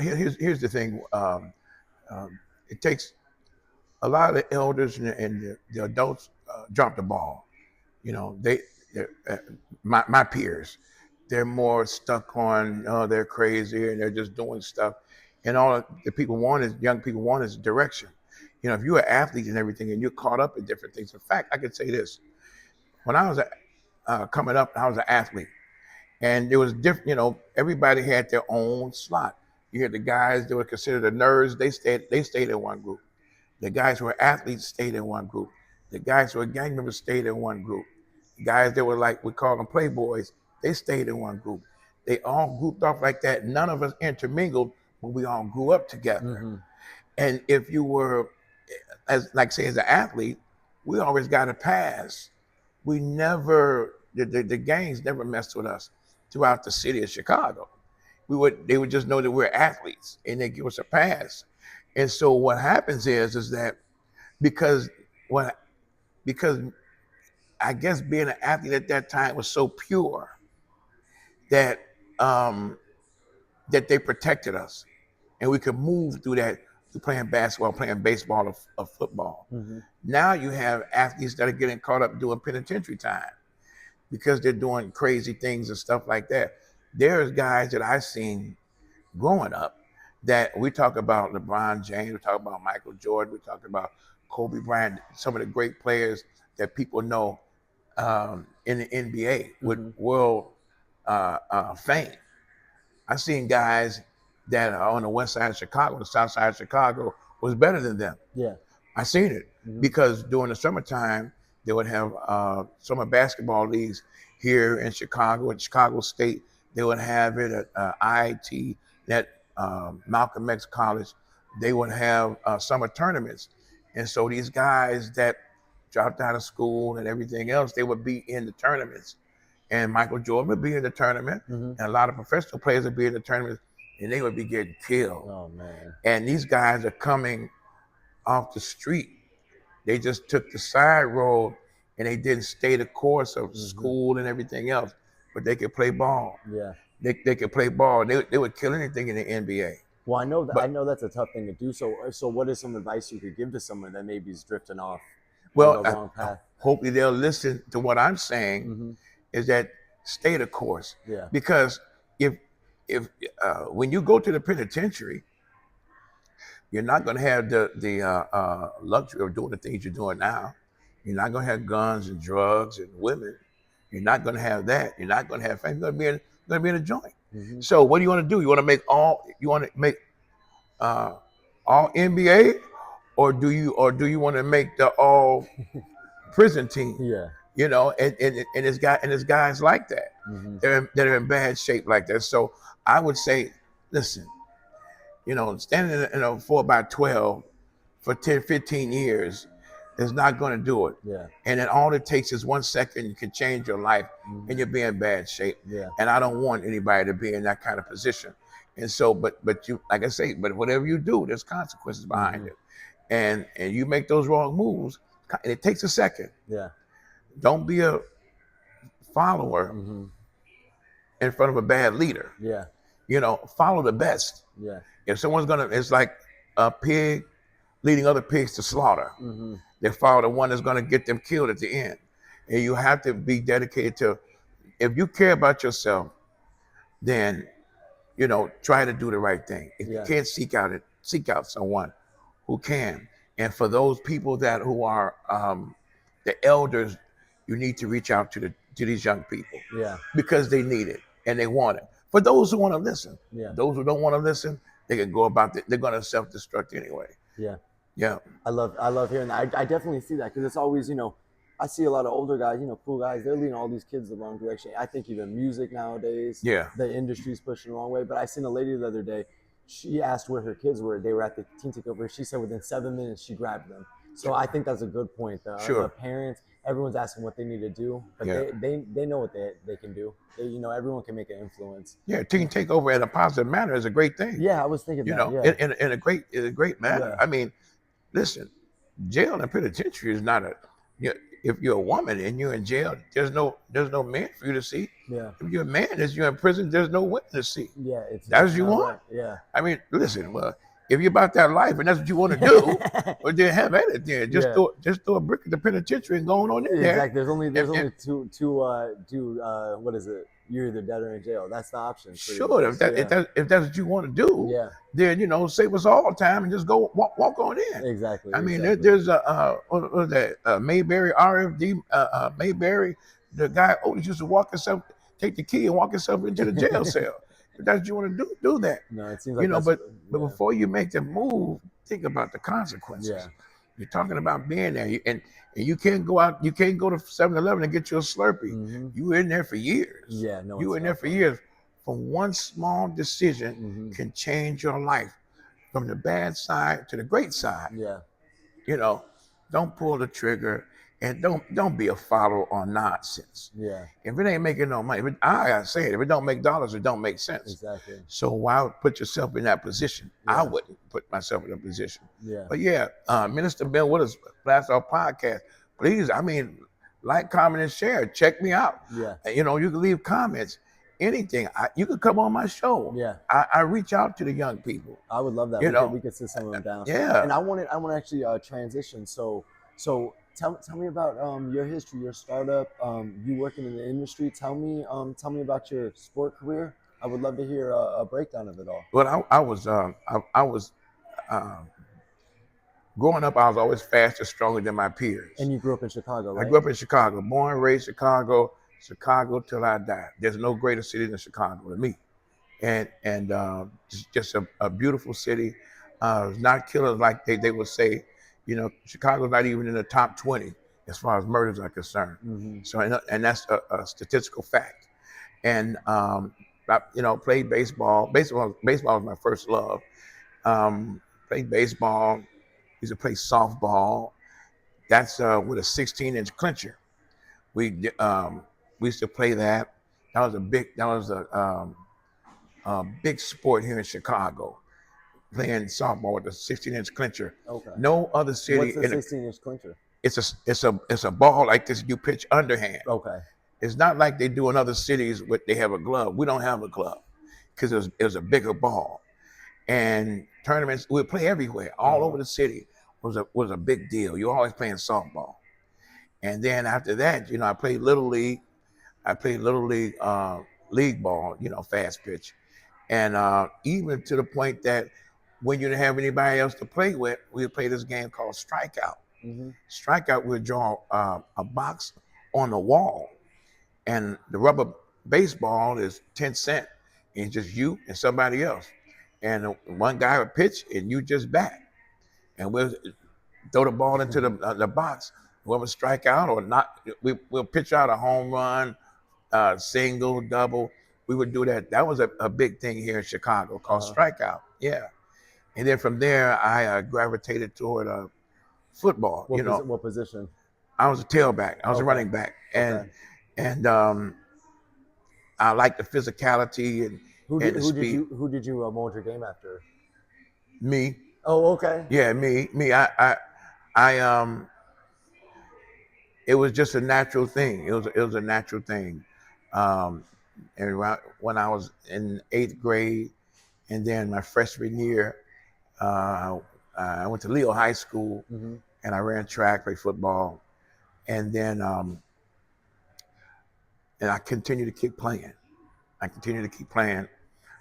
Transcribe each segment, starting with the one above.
Here's the thing. It takes a lot of the elders and the adults drop the ball. You know, my peers, they're more stuck on they're crazy and they're just doing stuff, and all the people want is young people want is direction. You know, if you're an athlete and everything, and you're caught up in different things. In fact, I could say this: when I was coming up, I was an athlete, and it was different. You know, everybody had their own slot. You had the guys that were considered the nerds; they stayed in one group. The guys who were athletes stayed in one group. The guys who were gang members stayed in one group. The guys that were like, we call them playboys, they stayed in one group. They all grouped off like that. None of us intermingled, but we all grew up together. Mm-hmm. And if you were, as an athlete, we always got a pass. We never, the gangs never messed with us throughout the city of Chicago. They would just know that we're athletes and they give us a pass. And so what happens is that because what because I guess being an athlete at that time was so pure that um, that they protected us, and we could move through that through playing basketball, playing baseball, or football. Mm-hmm. Now you have athletes that are getting caught up doing penitentiary time because they're doing crazy things and stuff like that. There's guys that I've seen growing up that we talk about LeBron James, we talk about Michael Jordan, we talk about Kobe Bryant, some of the great players that people know in the NBA with world fame. I've seen guys that are on the west side of Chicago, the south side of Chicago was better than them. Yeah. I seen it because during the summertime they would have summer basketball leagues here in Chicago, at Chicago State. They would have it at IIT, at Malcolm X College. They would have summer tournaments, and so these guys that dropped out of school and everything else, they would be in the tournaments. And Michael Jordan would be in the tournament, and a lot of professional players would be in the tournament, and they would be getting killed. Oh man. And these guys are coming off the street. They just took the side road and they didn't stay the course of school and everything else, but they could play ball. Yeah. They could play ball. They would kill anything in the NBA. Well, I know that. I know that's a tough thing to do. So what is some advice you could give to someone that maybe is drifting off Well, the wrong path? hopefully they'll listen to what I'm saying. Is that stay the course? Yeah. Because if when you go to the penitentiary, you're not going to have the luxury of doing the things you're doing now. You're not going to have guns and drugs and women. You're not going to have that. You're not going to have fame. You're going to be in a joint. So what do you want to do? You want to make all NBA, or do you want to make the all prison team? Yeah. You know, and it's guys like that that are in bad shape like that. So I would say, listen, you know, standing in a 4x12 for 10, 15 years is not going to do it. Yeah. And then all it takes is 1 second, you can change your life, and you'll be in bad shape. Yeah. And I don't want anybody to be in that kind of position. And so, but you, like I say, but whatever you do, there's consequences behind it. And you make those wrong moves, and it takes a second. Yeah. Don't be a follower in front of a bad leader. Yeah. You know, follow the best. Yeah. If someone's it's like a pig leading other pigs to slaughter. They follow the one that's going to get them killed at the end. And you have to be dedicated to, if you care about yourself, then, you know, try to do the right thing. If you can't, seek out someone who can. And for those people who are the elders, you need to reach out to these young people. Yeah. Because they need it and they want it. For those who want to listen, those who don't want to listen, they can go about it. They're going to self-destruct anyway. Yeah. Yeah. I love hearing that. I definitely see that because it's always, you know, I see a lot of older guys, you know, cool guys. They're leading all these kids the wrong direction. I think even music nowadays, the industry's pushing the wrong way. But I seen a lady the other day. She asked where her kids were. They were at the teen takeover. She said within 7 minutes she grabbed them. So I think that's a good point. The parents, everyone's asking what they need to do, but they know what they can do. You know, everyone can make an influence. Yeah, teen takeover in a positive manner is a great thing. Yeah, I was thinking you that. know, in a great manner. Yeah. I mean, listen, jail and penitentiary is not if you're a woman and you're in jail, there's no man for you to see. Yeah. If you're a man and you're in prison, there's no women to see. Yeah, That's what you want. Right. Yeah. I mean, listen. Well, if you're about that life and that's what you want to do, well, then have at it. Then just throw a brick at the penitentiary and going on in there. Exactly. There's only two. What is it? You're either dead or in jail. That's the option. Sure, if that's what you want to do, then save us all time and just go walk on in. Exactly. I mean, there's what was that Mayberry RFD Mayberry, the guy Otis used to walk himself, take the key and walk himself into the jail cell. If that's what you want to do that. No, it seems like but before you make the move, think about the consequences. Yeah. You're talking about being there, and you can't go out. You can't go to 7-Eleven and get you a Slurpee. Mm-hmm. You were in there for years. Yeah, no. You were in there for years. From one small decision can change your life, from the bad side to the great side. Yeah. Don't pull the trigger, and don't be a follower on nonsense. Yeah. If it ain't making no money, I gotta say it. If it don't make dollars, it don't make sense. Exactly. So why put yourself in that position? Yeah. I wouldn't put myself in a position. Yeah. But Minister Ben Willis, Blast Off Podcast. Please, like, comment, and share. Check me out. Yeah. You can leave comments. Anything. You could come on my show. Yeah. I reach out to the young people. I would love that. We could sit some of them down. Yeah. And I want to actually transition. So tell me about your history, your startup, you working in the industry. Tell me about your sport career. I would love to hear a breakdown of it all. Well, I was growing up. I was always faster, stronger than my peers. And you grew up in Chicago, right? I grew up in Chicago, born and raised Chicago till I died. There's no greater city than Chicago to me, and just a beautiful city. Not killers like they would say. Chicago's not even in the top 20 as far as murders are concerned. Mm-hmm. So, and that's a statistical fact. And I played baseball. Baseball was my first love. Played baseball. Used to play softball. That's with a 16-inch clincher. We used to play that. That was a big sport here in Chicago. Playing softball with a 16-inch clincher. Okay. No other city. What's a 16-inch clincher? It's a ball like this. You pitch underhand. Okay. It's not like they do in other cities where they have a glove. We don't have a glove because it was a bigger ball. And tournaments, we would play everywhere, all over the city. Was a big deal. You're always playing softball. And then after that, I played Little League. I played Little League league ball, fast pitch. And even to the point that when you didn't have anybody else to play with, we would play this game called Strikeout. Mm-hmm. Strikeout, we would draw a box on the wall. And the rubber baseball is 10 cents. And it's just you and somebody else. And one guy would pitch and you just bat. And we'll throw the ball into the box. Whoever strike out or not, we'll pitch out a home run, single, double. We would do that. That was a big thing here in Chicago called strikeout. Yeah. And then from there, I gravitated toward football. What position? I was a tailback. I was a running back. And I liked the physicality and the speed. Who did you mold your game after? Me. Oh, okay. Yeah, me. It was just a natural thing. It was a natural thing. And when I was in 8th grade, and then my freshman year, I went to Leo High School, and I ran track, played football, and then and I continued to keep playing.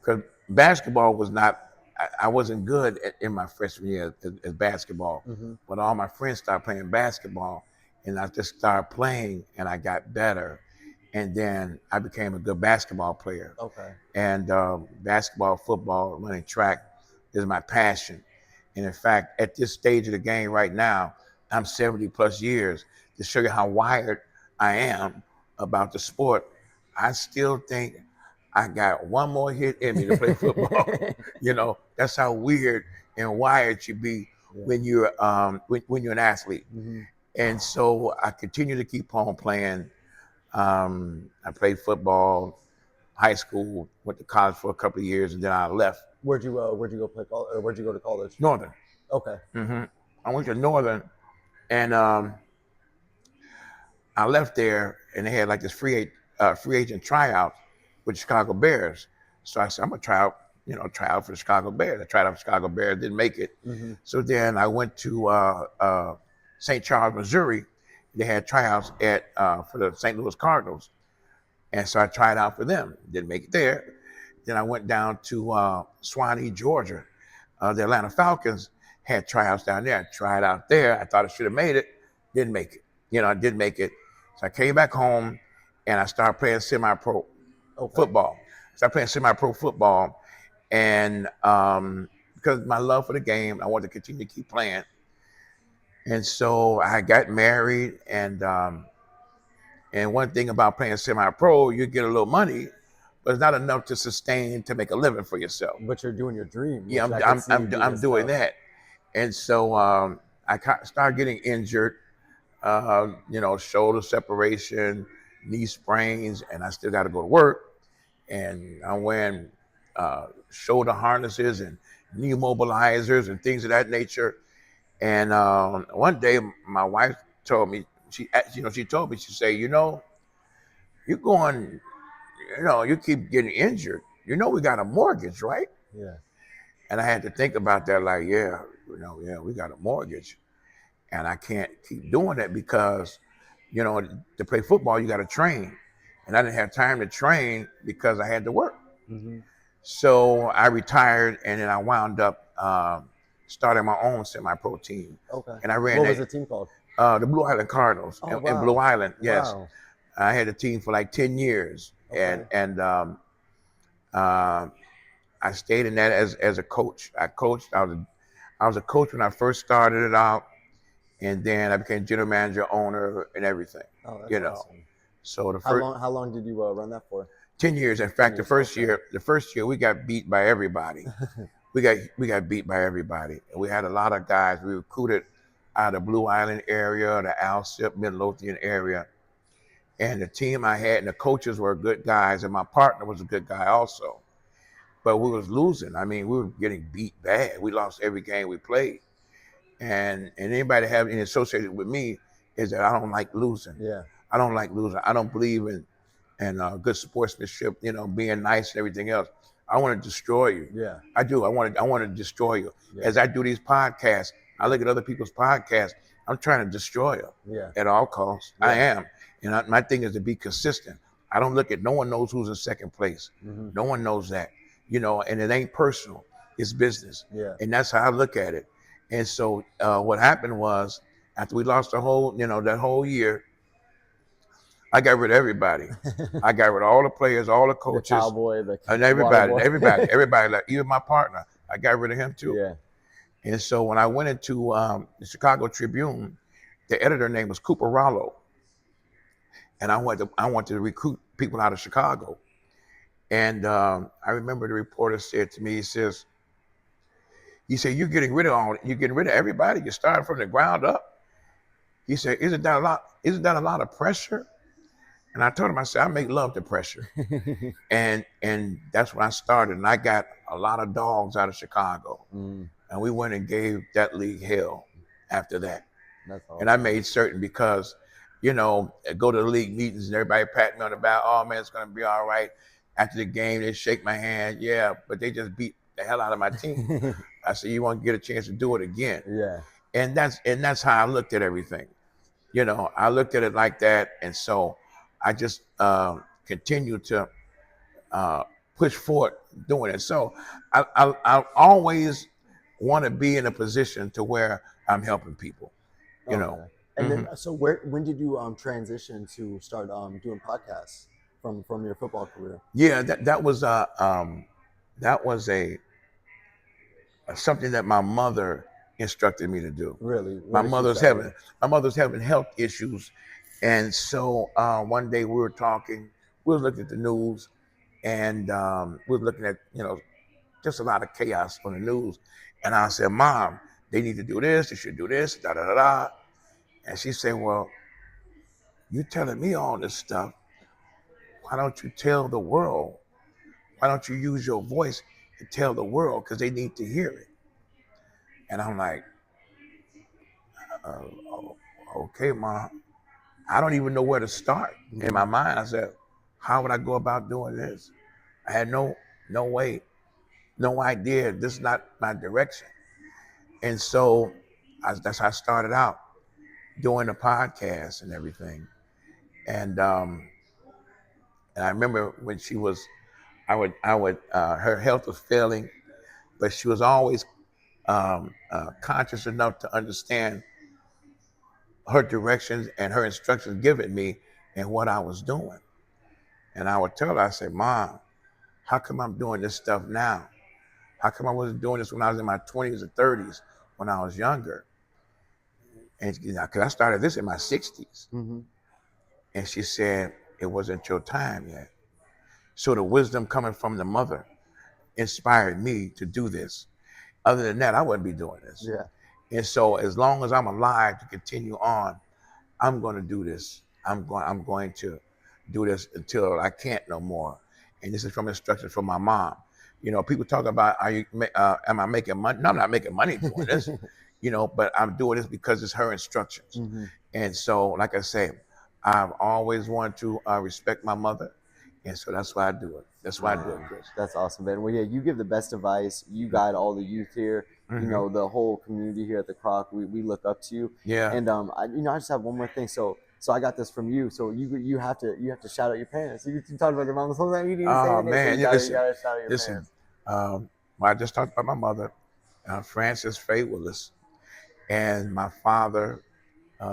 Because basketball was not. I wasn't good in my freshman year as basketball, but all my friends started playing basketball, and I just started playing, and I got better, and then I became a good basketball player. Okay. And basketball, football, running track is my passion. And in fact, at this stage of the game right now, I'm 70 plus years. To show you how wired I am about the sport, I still think I got one more hit in me to play football. That's how weird and wired you be when you're when you're an athlete. And so I continue to keep on playing. I played football, high school, went to college for a couple of years, and then I left. Where'd you go play college, or where'd you go to college? Northern. Okay. I went to Northern, and I left there and they had like this free agent tryout with the Chicago Bears. So I said, I'm gonna try out for the Chicago Bears. I tried out for the Chicago Bears, didn't make it. Mm-hmm. So then I went to St. Charles, Missouri. They had tryouts for the St. Louis Cardinals, and so I tried out for them. Didn't make it there. Then I went down to Swanee, Georgia. The Atlanta Falcons had tryouts down there. I tried out there. I thought I should have made it. Didn't make it. I didn't make it. So I came back home and I started playing semi-pro football. Started playing semi-pro football, and because of my love for the game, I wanted to continue to keep playing. And so I got married, and one thing about playing semi-pro, you get a little money, but it's not enough to sustain to make a living for yourself. But you're doing your dream. Yeah, I'm doing that, and so I started getting injured. Shoulder separation, knee sprains, and I still got to go to work. And I'm wearing shoulder harnesses and knee mobilizers and things of that nature. And one day, my wife told me, she told me, she said, you're going, you keep getting injured. We got a mortgage, right? Yeah. And I had to think about that, like, yeah, we got a mortgage. And I can't keep doing it because, to play football, you got to train. And I didn't have time to train because I had to work. Mm-hmm. So I retired, and then I wound up starting my own semi-pro team. Okay. And I ran What was the team called? The Blue Island Cardinals in Blue Island. Yes. Wow. I had a team for like 10 years. Okay. And I stayed in that as a coach. I coached. I was a coach when I first started it out. And then I became general manager, owner, and everything. Oh, that's awesome. So how long did you run that for? 10 years. In fact, the first year we got beat by everybody. we got beat by everybody. And we had a lot of guys we recruited out of the Blue Island area, the Alsip, Midlothian area. And the team I had and the coaches were good guys, and my partner was a good guy also. But we was losing. I mean, we were getting beat bad. We lost every game we played. And anybody have any associated with me is that I don't like losing. Yeah. I don't like losing. I don't believe in good sportsmanship, being nice and everything else. I want to destroy you. Yeah. I do. I want to destroy you. Yeah. As I do these podcasts, I look at other people's podcasts. I'm trying to destroy you. Yeah. At all costs. Yeah. I am. And my thing is to be consistent. I don't look at, no one knows who's in second place. Mm-hmm. No one knows that, and it ain't personal. It's business. Yeah. And that's how I look at it. And so what happened was, after we lost that whole year, I got rid of everybody. I got rid of all the players, all the coaches, the cowboy, and everybody, like even my partner. I got rid of him too. Yeah. And so when I went into the Chicago Tribune, the editor name was Cooper Rollo, and I wanted to recruit people out of Chicago. And I remember the reporter said to me, he said, you're getting rid of everybody. You're starting from the ground up. He said, isn't that a lot of pressure? And I told him, I said, I make love to pressure. and that's when I started. And I got a lot of dogs out of Chicago. Mm. And we went and gave that league hell after that. That's awesome. And I made certain, because, go to the league meetings and everybody pat me on the back. Oh man, it's going to be all right. After the game, they shake my hand. Yeah, but they just beat the hell out of my team. I said, you want to get a chance to do it again. Yeah. And that's how I looked at everything. I looked at it like that. And so I just continue to push forward doing it. So I always want to be in a position to where I'm helping people, And mm-hmm. Then, so when did you transition to start doing podcasts from your football career? Yeah, that was something that my mother instructed me to do. Really? My mother's having health issues. And so one day we were talking, we were looking at the news, and we were looking at, just a lot of chaos on the news. And I said, Mom, they need to do this, they should do this, da da da da. And she said, well, you telling me all this stuff, why don't you tell the world? Why don't you use your voice to tell the world, because they need to hear it? And I'm like, okay, Mom. I don't even know where to start. In my mind, I said, how would I go about doing this? I had no way, no idea. This is not my direction. And so that's how I started out doing the podcast and everything. And I remember when she was, her health was failing, but she was always conscious enough to understand her directions and her instructions given me and what I was doing. And I would tell her, I said, Mom, how come I'm doing this stuff now? How come I wasn't doing this when I was in my 20s or 30s, when I was younger? And because I started this in my 60s. Mm-hmm. And she said, it wasn't your time yet. So the wisdom coming from the mother inspired me to do this. Other than that, I wouldn't be doing this. Yeah. And so as long as I'm alive to continue on, I'm going to do this. I'm going to do this until I can't no more. And this is from instructions from my mom. You know, people talk about, am I making money? No, I'm not making money doing this. You know, but I'm doing this because it's her instructions. Mm-hmm. And so, like I say, I've always wanted to respect my mother. And so that's why I do it. That's why I do it, Chris. That's awesome, Ben. Well, yeah, you give the best advice. You guide all the youth here. Mm-hmm. You know, the whole community here at the Croc. We look up to you. Yeah. And I just have one more thing. So I got this from you. So you have to shout out your parents. You talked about your mom this whole time. You didn't say anything. Man, so you gotta shout out your parents. Well, I just talked about my mother, Frances Faye Willis, and my father,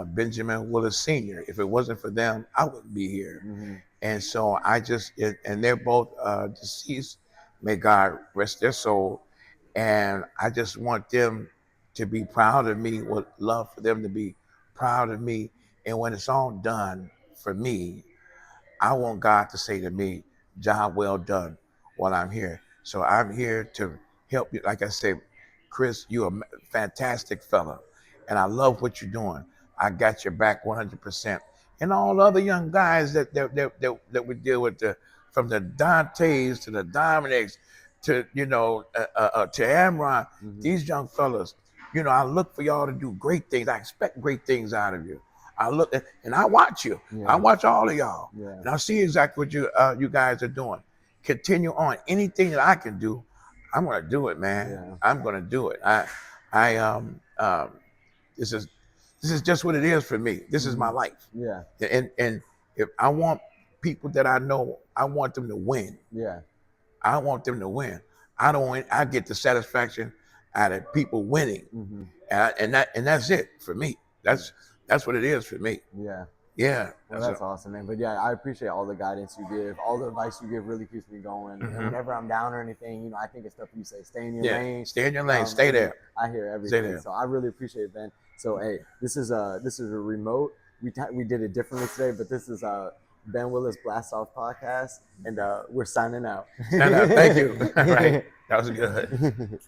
Benjamin Willis Sr. If it wasn't for them, I wouldn't be here. Mm-hmm. And so and they're both deceased. May God rest their soul. And I just want them to be proud of me, would love for them to be proud of me. And when it's all done for me, I want God to say to me, job well done while I'm here. So I'm here to help you. Like I said, Chris, you're a fantastic fella. And I love what you're doing. I got your back 100%. And all the other young guys that we deal with, from the Dantes to the Dominics to, to Amron, Mm-hmm. these young fellas, I look for y'all to do great things. I expect great things out of you. I look and I watch you. Yeah. I watch all of y'all. Yeah. And I see exactly what you guys are doing. Continue on. Anything that I can do, I'm gonna do it, man. Yeah. I'm gonna do it. This is just what it is for me. This is my life. Yeah. And if I want people that I know, I want them to win. Yeah. I want them to win. I get the satisfaction out of people winning. Mm-hmm. And that's it for me. That's what it is for me. Yeah. Yeah. Well, that's awesome, man. But yeah, I appreciate all the guidance you give. All the advice you give really keeps me going. Mm-hmm. And whenever I'm down or anything, I think it's stuff you say. Stay in your lane. Stay in your lane. Stay there. I hear everything. So I really appreciate it, Ben. So hey, this is a remote. We did it differently today, but this is Ben Willis Blast Off Podcast, and we're signing out. Sign out. Thank you. All right. That was good.